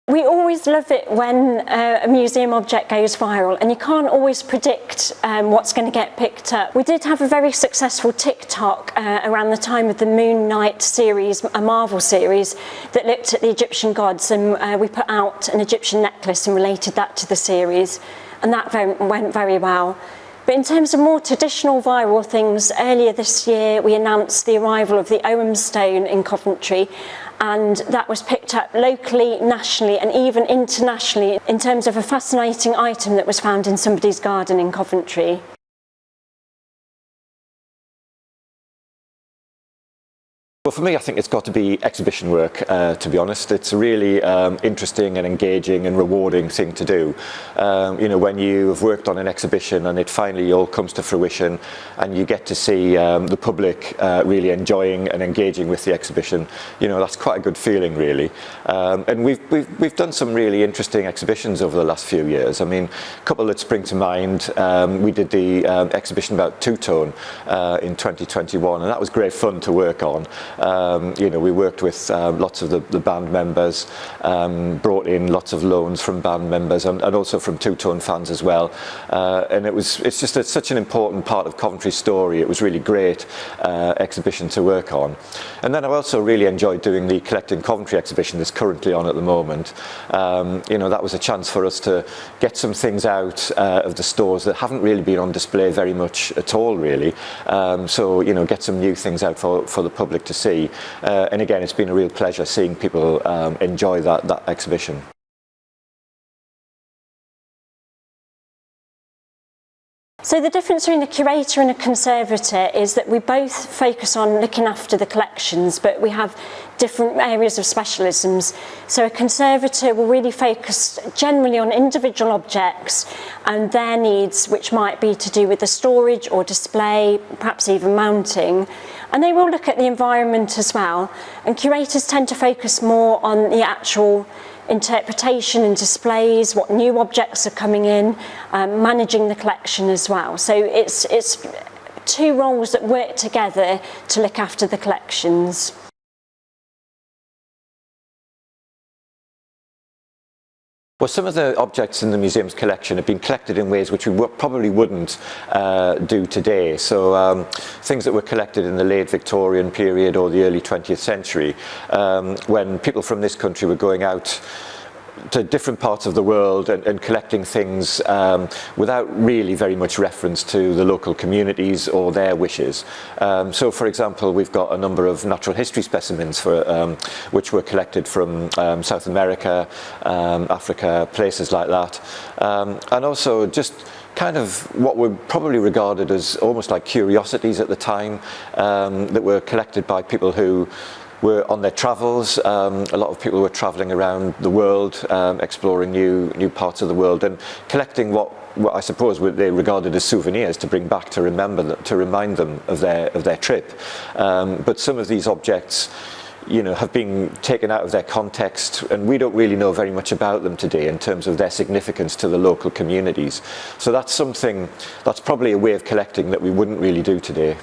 We always love it when a museum object goes viral, and you can't always predict what's going to get picked up. We did have a very successful TikTok around the time of the Moon Knight series, a Marvel series, that looked at the Egyptian gods, and we put out an Egyptian necklace and related that to the series, and that went very well. But in terms of more traditional viral things, earlier this year we announced the arrival of the Ogham stone in Coventry, and that was picked up locally, nationally and even internationally in terms of a fascinating item that was found in somebody's garden in Coventry. Well, for me, I think it's got to be exhibition work, to be honest. It's a really interesting and engaging and rewarding thing to do. You know, when you have worked on an exhibition and it finally all comes to fruition and you get to see the public really enjoying and engaging with the exhibition, you know, that's quite a good feeling, really. And we've done some really interesting exhibitions over the last few years. I mean, a couple that spring to mind, we did the exhibition about two-tone in 2021, and that was great fun to work on. You know, we worked with lots of the band members, brought in lots of loans from band members and also from two-tone fans as well. And it's just such an important part of Coventry's story. It was really great exhibition to work on. And then I also really enjoyed doing the Collecting Coventry exhibition that's currently on at the moment. You know, that was a chance for us to get some things out of the stores that haven't really been on display very much at all, really. So, you know, get some new things out for the public to see. And again, it's been a real pleasure seeing people enjoy that exhibition. So the difference between a curator and a conservator is that we both focus on looking after the collections, but we have different areas of specialisms. So a conservator will really focus generally on individual objects and their needs, which might be to do with the storage or display, perhaps even mounting. And they will look at the environment as well. And curators tend to focus more on the actual interpretation and displays, what new objects are coming in, managing the collection as well. So it's two roles that work together to look after the collections. Well, some of the objects in the museum's collection have been collected in ways which we probably wouldn't do today. So things that were collected in the late Victorian period or the early 20th century, when people from this country were going out to different parts of the world and collecting things without really very much reference to the local communities or their wishes. So, for example, we've got a number of natural history specimens which were collected from South America, Africa, places like that, and also just kind of what were probably regarded as almost like curiosities at the time, that were collected by people who were on their travels. A lot of people were travelling around the world, exploring new parts of the world and collecting what I suppose they regarded as souvenirs to bring back to remind them of their trip. But some of these objects, you know, have been taken out of their context, and we don't really know very much about them today in terms of their significance to the local communities. So that's something, that's probably a way of collecting that we wouldn't really do today.